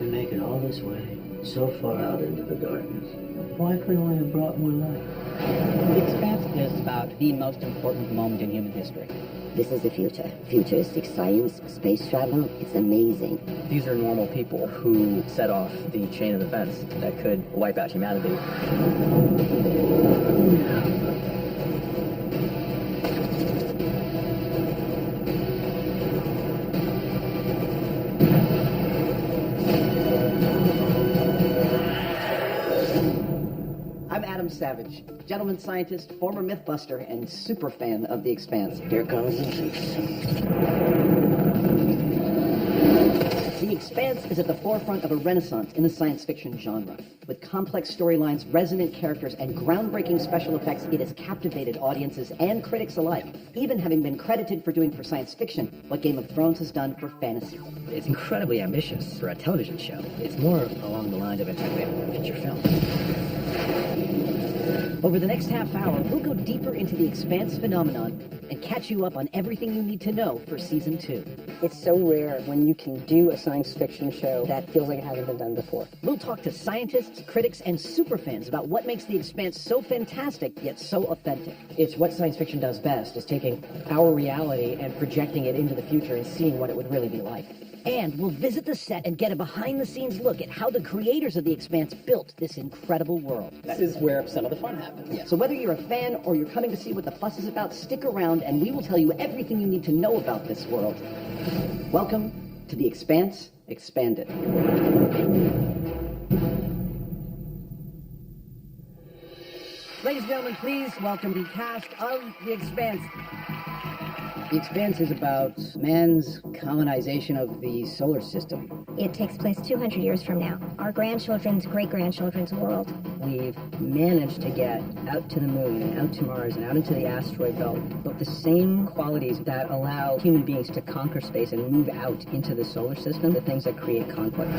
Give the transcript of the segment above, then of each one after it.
to make it all this way, so far out into the darkness. Why couldn't we have brought more light? The Expanse is about the most important moment in human history. This is the future. Futuristic science, space travel, it's amazing. These are normal people who set off the chain of events that could wipe out humanity. Savage, gentleman scientist, former mythbuster, and super fan of The Expanse. Here comes the juice. The Expanse is at the forefront of a renaissance in the science fiction genre. With complex storylines, resonant characters, and groundbreaking special effects, it has captivated audiences and critics alike, even having been credited for doing for science fiction what Game of Thrones has done for fantasy. It's incredibly ambitious for a television show. It's more along the lines of a feature film. Over the next half hour, we'll go deeper into the Expanse phenomenon and catch you up on everything you need to know for Season 2. It's so rare when you can do a science fiction show that feels like it hasn't been done before. We'll talk to scientists, critics, and superfans about what makes the Expanse so fantastic, yet so authentic. It's what science fiction does best, is taking our reality and projecting it into the future and seeing what it would really be like. And we'll visit the set and get a behind-the-scenes look at how the creators of The Expanse built this incredible world. This is where some of the fun happens. Yeah. So whether you're a fan or you're coming to see what the fuss is about, stick around and we will tell you everything you need to know about this world. Welcome to The Expanse Expanded. Ladies and gentlemen, please welcome the cast of The Expanse. The Expanse is about man's colonization of the solar system. It takes place 200 years from now. Our grandchildren's great-grandchildren's world. We've managed to get out to the moon and out to Mars and out into the asteroid belt, but the same qualities that allow human beings to conquer space and move out into the solar system, the things that create conflict.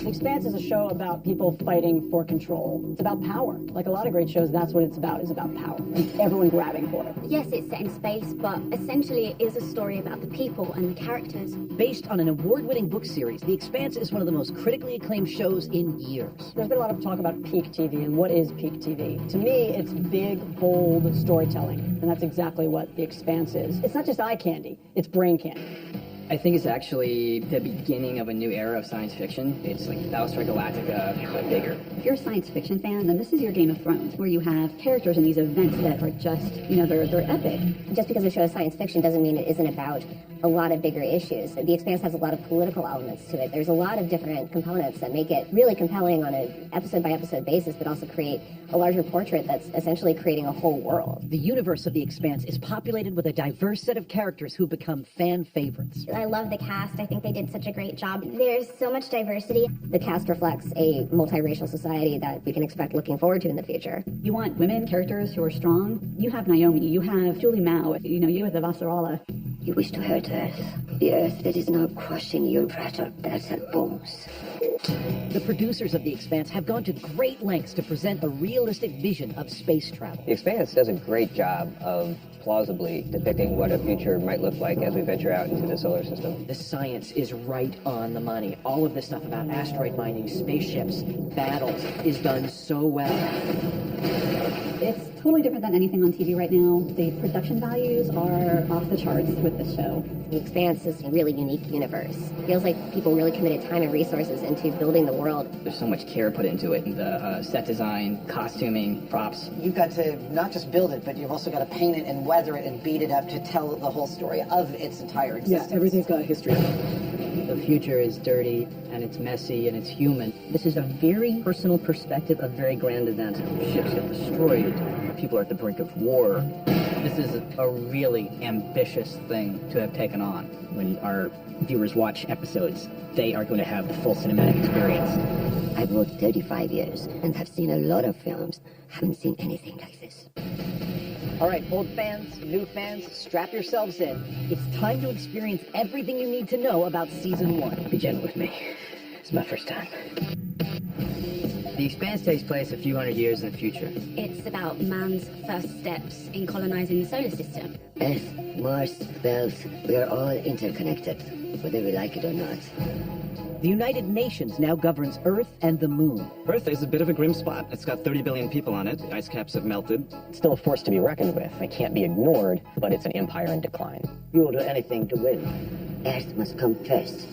The Expanse is a show about people fighting for control. It's about power. Like a lot of great shows, that's what it's about power. And everyone grabbing for it. Yes, it's set in space, but essentially it is a story about the people and the characters. Based on an award-winning book series, The Expanse is one of the most critically acclaimed shows in years. There's been a lot of talk about peak TV and what is peak TV. To me, it's big, bold storytelling, and that's exactly what The Expanse is. It's not just eye candy, it's brain candy. I think it's actually the beginning of a new era of science fiction. It's like Battlestar Galactica, but bigger. If you're a science fiction fan, then this is your Game of Thrones, where you have characters in these events that are just, they're epic. Just because a show is science fiction doesn't mean it isn't about a lot of bigger issues. The Expanse has a lot of political elements to it. There's a lot of different components that make it really compelling on an episode-by-episode basis, but also create a larger portrait that's essentially creating a whole world. The universe of The Expanse is populated with a diverse set of characters who become fan favorites. I love the cast. I think they did such a great job. There's so much diversity. The cast reflects a multiracial society that we can expect looking forward to in the future. You want women characters who are strong? You have Naomi, you have Julie Mao, you have the Vasarala. You wish to hurt Earth, the Earth that is now crushing your fragile blood and bones. The producers of The Expanse have gone to great lengths to present a realistic vision of space travel. The Expanse does a great job of plausibly depicting what a future might look like as we venture out into the solar system. The science is right on the money. All of this stuff about asteroid mining, spaceships, battles is done so well. It's totally different than anything on TV right now. The production values are off the charts with this show. The Expanse is a really unique universe. It feels like people really committed time and resources into building the world. There's so much care put into it. The set design, costuming, props. You've got to not just build it, but you've also got to paint it and weather it and beat it up to tell the whole story of its entire existence. Yeah, everything's got a history. The future is dirty, and it's messy, and it's human. This is a very personal perspective of very grand events. Ships get destroyed. People are at the brink of war. This is a really ambitious thing to have taken on. When our viewers watch episodes, they are going to have the full cinematic experience. I've worked 35 years and have seen a lot of films. Haven't seen anything like this. All right, old fans, new fans, strap yourselves in. It's time to experience everything you need to know about Season 1. Be gentle with me. It's my first time. The Expanse takes place a few hundred years in the future. It's about man's first steps in colonizing the solar system. Earth, Mars, Earth, we are all interconnected, whether we like it or not. The United Nations now governs Earth and the Moon. Earth is a bit of a grim spot. It's got 30 billion people on it. The ice caps have melted. It's still a force to be reckoned with. It can't be ignored, but it's an empire in decline. You will do anything to win. Earth must come first.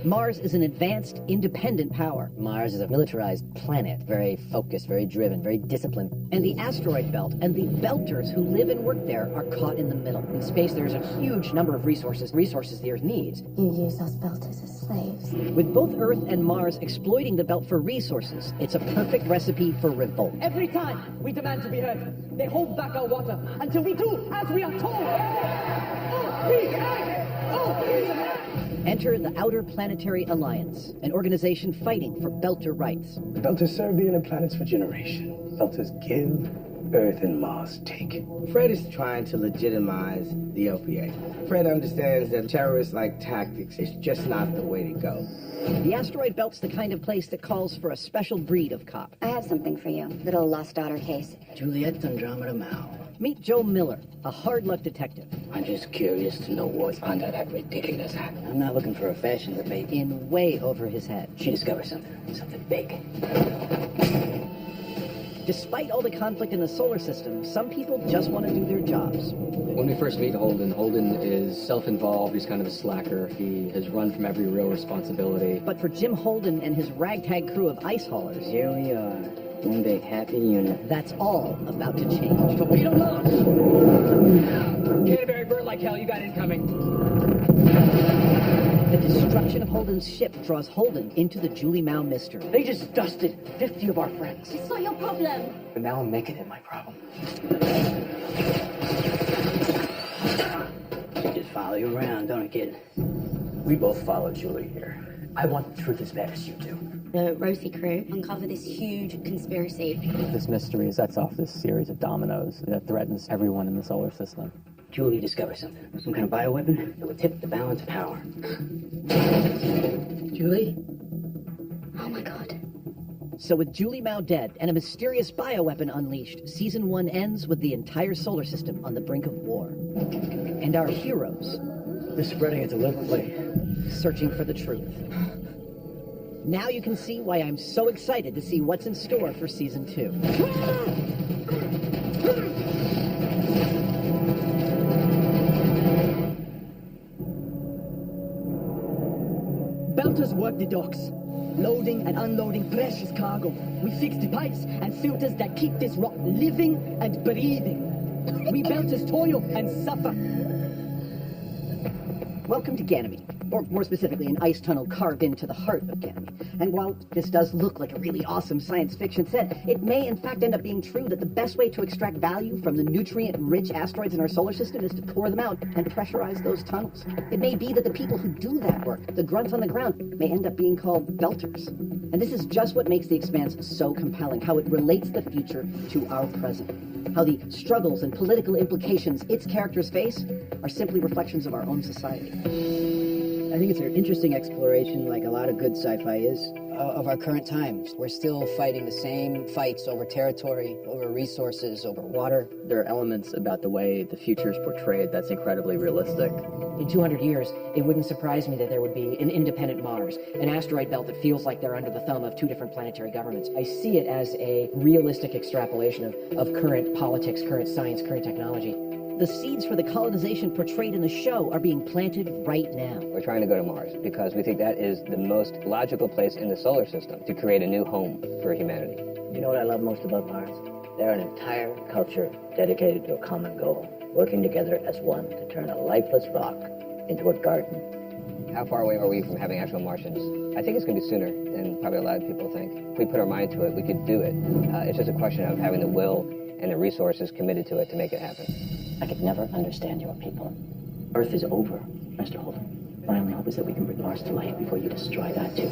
Mars is an advanced, independent power. Mars is a militarized planet, very focused, very driven, very disciplined. And the asteroid belt and the belters who live and work there are caught in the middle. In space, there's a huge number of resources the Earth needs. You use us belters as slaves. With both Earth and Mars exploiting the belt for resources, it's a perfect recipe for revolt. Every time we demand to be heard, they hold back our water until we do as we are told. Enter the Outer Planetary Alliance, an organization fighting for belter rights. The Belters serve the inner planets for generations. Belters give, Earth and Mars take. Fred is trying to legitimize the LPA. Fred understands that terrorist-like tactics is just not the way to go. The asteroid belt's the kind of place that calls for a special breed of cop. I have something for you. Little lost daughter case. Juliet Andromeda Mao. Meet Joe Miller, a hard-luck detective. I'm just curious to know what's under that ridiculous hat. I'm not looking for a fashion debate. In way over his head. She discovers something big. Despite all the conflict in the solar system, some people just want to do their jobs. When we first meet Holden is self-involved, he's kind of a slacker. He has run from every real responsibility. But for Jim Holden and his ragtag crew of ice haulers, Here we are, one big happy unit. that's all about to change. Torpedo launch! Canterbury bird like hell, you got incoming. The destruction of Holden's ship draws Holden into the Julie Mao mystery. They just dusted 50 of our friends. It's not your problem. But now I'm making it my problem. I just follow you around, don't I, kid? We both follow Julie here. I want the truth as bad as you do. The Rosie crew uncover this huge conspiracy. This mystery sets off this series of dominoes that threatens everyone in the solar system. Julie discovers something. Some kind of bioweapon that would tip the balance of power. Julie? Oh my god. So with Julie Mao dead and a mysterious bioweapon unleashed, Season 1 ends with the entire solar system on the brink of war. And our heroes... They're spreading it deliberately. Searching for the truth. Now you can see why I'm so excited to see what's in store for Season 2. Belters work the docks, loading and unloading precious cargo. We fix the pipes and filters that keep this rock living and breathing. We Belters toil and suffer. Welcome to Ganymede, or more specifically, an ice tunnel carved into the heart of Ganymede. And while this does look like a really awesome science fiction set, it may in fact end up being true that the best way to extract value from the nutrient-rich asteroids in our solar system is to pour them out and pressurize those tunnels. It may be that the people who do that work, the grunts on the ground, may end up being called belters. And this is just what makes The Expanse so compelling, how it relates the future to our present. How the struggles and political implications its characters face are simply reflections of our own society. I think it's an interesting exploration, like a lot of good sci-fi is, of our current times. We're still fighting the same fights over territory, over resources, over water. There are elements about the way the future is portrayed that's incredibly realistic. In 200 years, it wouldn't surprise me that there would be an independent Mars, an asteroid belt that feels like they're under the thumb of two different planetary governments. I see it as a realistic extrapolation of current politics, current science, current technology. The seeds for the colonization portrayed in the show are being planted right now. We're trying to go to Mars because we think that is the most logical place in the solar system to create a new home for humanity. You know what I love most about Mars? They're an entire culture dedicated to a common goal, working together as one to turn a lifeless rock into a garden. How far away are we from having actual Martians? I think it's going to be sooner than probably a lot of people think. If we put our mind to it, we could do it. It's just a question of having the will and the resources committed to it to make it happen. I could never understand your people. Earth is over, Mr. Holden. My only hope is that we can bring Mars to life before you destroy that too.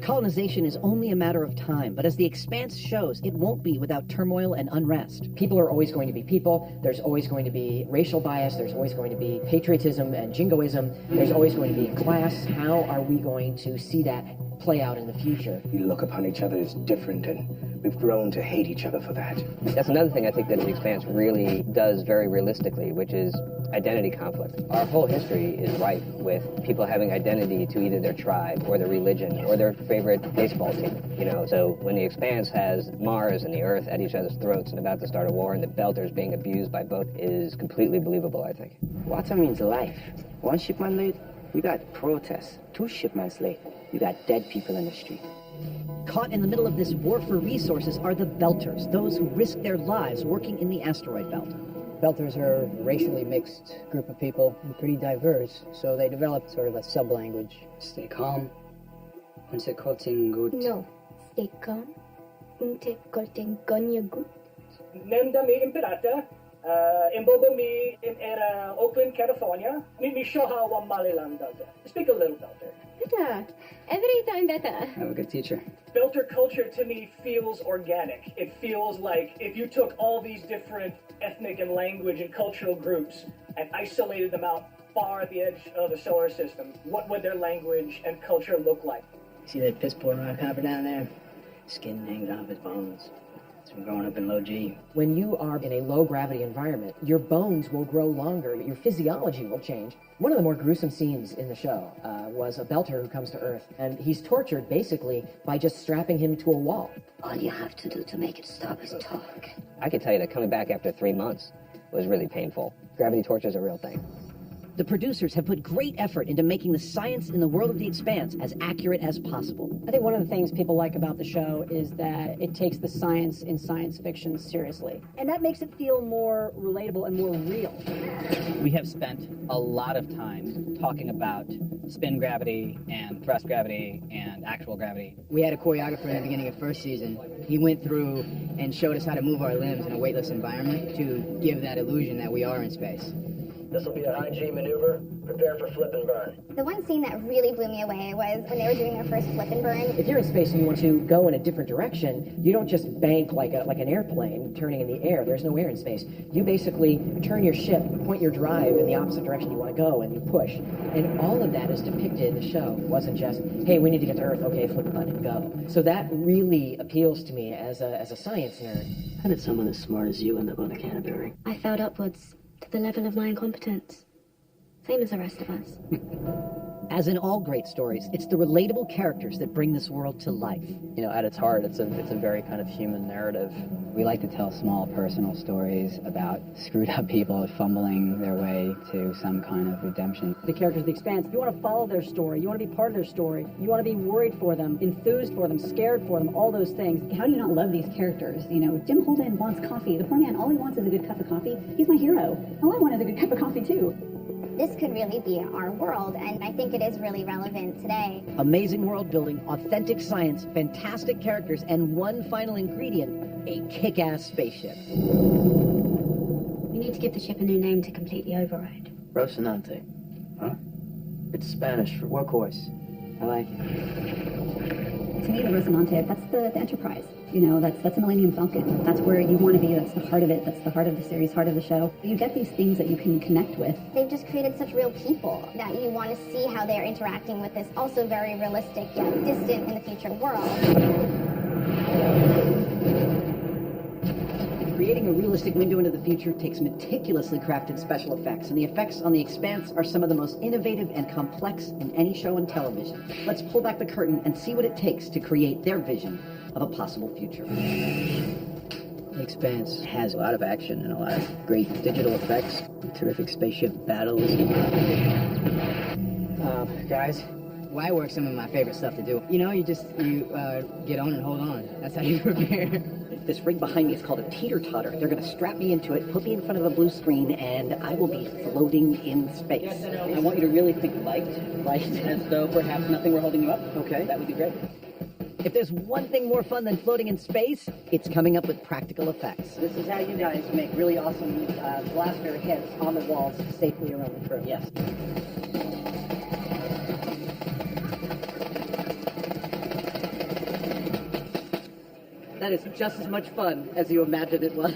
Colonization is only a matter of time, but as The Expanse shows, it won't be without turmoil and unrest. People are always going to be people. There's always going to be racial bias. There's always going to be patriotism and jingoism. There's always going to be class. How are we going to see that play out in the future? We look upon each other as different and We've grown to hate each other for that. That's another thing I think that The Expanse really does very realistically, which is identity conflict. Our whole history is rife with people having identity to either their tribe or their religion or their favorite baseball team, you know. So when The Expanse has Mars and the Earth at each other's throats and about to start a war and the Belters being abused by both is completely believable, I think. Water means life. One shipment late, you got protests. 2 shipments late, you got dead people in the street. Caught in the middle of this war for resources are the Belters, those who risk their lives working in the asteroid belt. Belters are a racially mixed group of people and pretty diverse, so they developed sort of a sub-language. Stay calm. Unse koting gut. No, stay calm. Unte koting gonya gut. Nenda mi imperata, imbobo mi in era Oakland, California. Mi shoha wa Malilanda. Speak a little Belter. Better. Every time better. Have a good teacher. Belter culture to me feels organic. It feels like if you took all these different ethnic and language and cultural groups and isolated them out far at the edge of the solar system, what would their language and culture look like? See that piss poor rock hopper down there? Skin hangs off his bones. It's from growing up in low G. When you are in a low-gravity environment, your bones will grow longer, your physiology will change. One of the more gruesome scenes in the show was a Belter who comes to Earth, and he's tortured basically by just strapping him to a wall. All you have to do to make it stop is talk. I can tell you that coming back after 3 months was really painful. Gravity torture is a real thing. The producers have put great effort into making the science in the world of The Expanse as accurate as possible. I think one of the things people like about the show is that it takes the science in science fiction seriously. And that makes it feel more relatable and more real. We have spent a lot of time talking about spin gravity and thrust gravity and actual gravity. We had a choreographer in the beginning of first season. He went through and showed us how to move our limbs in a weightless environment to give that illusion that we are in space. This will be a high-G maneuver. Prepare for flip and burn. The one scene that really blew me away was when they were doing their first flip and burn. If you're in space and you want to go in a different direction, you don't just bank like an airplane turning in the air. There's no air in space. You basically turn your ship, point your drive in the opposite direction you want to go, and you push. And all of that is depicted in the show. It wasn't just, hey, we need to get to Earth. Okay, flip a button and go. So that really appeals to me as a science nerd. How did someone as smart as you end up on a Canterbury? I fell upwards to the level of my incompetence. Same as the rest of us. As in all great stories, it's the relatable characters that bring this world to life. You know, at its heart, it's a very kind of human narrative. We like to tell small personal stories about screwed up people fumbling their way to some kind of redemption. The characters of The Expanse, you want to follow their story, you want to be part of their story, you want to be worried for them, enthused for them, scared for them, all those things. How do you not love these characters? You know, Jim Holden wants coffee. The poor man, all he wants is a good cup of coffee. He's my hero. All I want is a good cup of coffee, too. This could really be our world, and I think it is really relevant today. Amazing world building, authentic science, fantastic characters, and one final ingredient, a kick-ass spaceship. We need to give the ship a new name to complete the override. Rocinate. Huh? It's Spanish for workhorse. I like it. To me, the Rocinante, that's the Enterprise. You know, that's the Millennium Falcon. That's where you want to be. That's the heart of it. That's the heart of the series, heart of the show. You get these things that you can connect with. They've just created such real people that you want to see how they're interacting with this also very realistic yet distant in the future world. Creating a realistic window into the future takes meticulously crafted special effects, and the effects on The Expanse are some of the most innovative and complex in any show on television. Let's pull back the curtain and see what it takes to create their vision of a possible future. The Expanse has a lot of action and a lot of great digital effects, terrific spaceship battles. Guys, wire work's some of my favorite stuff to do. You know, you get on and hold on. That's how you prepare. This rig behind me is called a teeter-totter. They're going to strap me into it, put me in front of a blue screen, and I will be floating in space. I want you to really think light, as though perhaps nothing were holding you up. Okay. That would be great. If there's one thing more fun than floating in space, it's coming up with practical effects. This is how you guys make really awesome blaster hits on the walls safely around the crew. Yes. That is just as much fun as you imagined it was.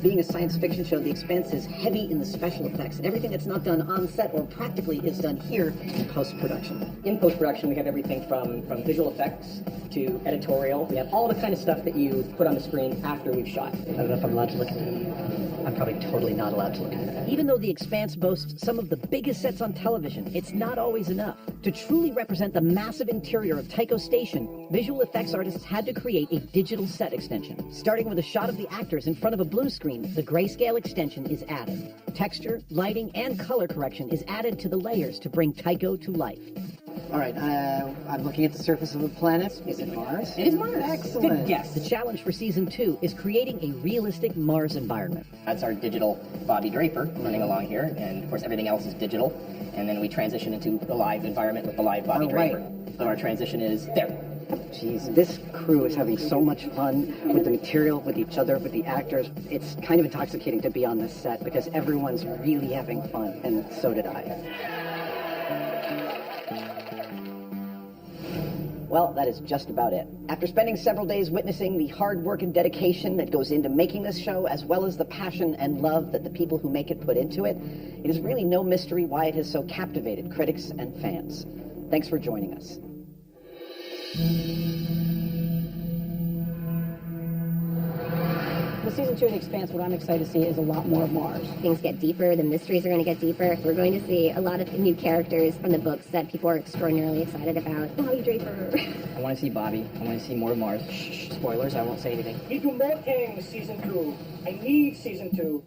Being a science fiction show, The Expanse is heavy in the special effects. Everything that's not done on set or practically is done here in post-production. In post-production, we have everything from visual effects to editorial. We have all the kind of stuff that you put on the screen after we've shot. I don't know if I'm allowed to look at it. I'm probably totally not allowed to look at it. Even though The Expanse boasts some of the biggest sets on television, it's not always enough. To truly represent the massive interior of Tycho Station, visual effects artists had to create a digital set extension. Starting with a shot of the actors in front of a blue screen, the grayscale extension is added. Texture, lighting, and color correction is added to the layers to bring Tycho to life. All right, I'm looking at the surface of a planet. Is it Mars? It is Mars. Excellent. Good guess. The challenge for season 2 is creating a realistic Mars environment. That's our digital Bobby Draper running along here, and of course everything else is digital. And then we transition into the live environment with the live Bobby Draper. Right. So our transition is there. Jeez, this crew is having so much fun with the material, with each other, with the actors. It's kind of intoxicating to be on this set because everyone's really having fun, and so did I. Well, that is just about it. After spending several days witnessing the hard work and dedication that goes into making this show, as well as the passion and love that the people who make it put into it, it is really no mystery why it has so captivated critics and fans. Thanks for joining us. With season 2 of The Expanse, what I'm excited to see is a lot more of Mars. Things get deeper, the mysteries are going to get deeper. We're going to see a lot of new characters from the books that people are extraordinarily excited about. Bobby Draper. I want to see Bobby. I want to see more of Mars. Shh, spoilers, I won't say anything. We do more things, season 2. I need season 2.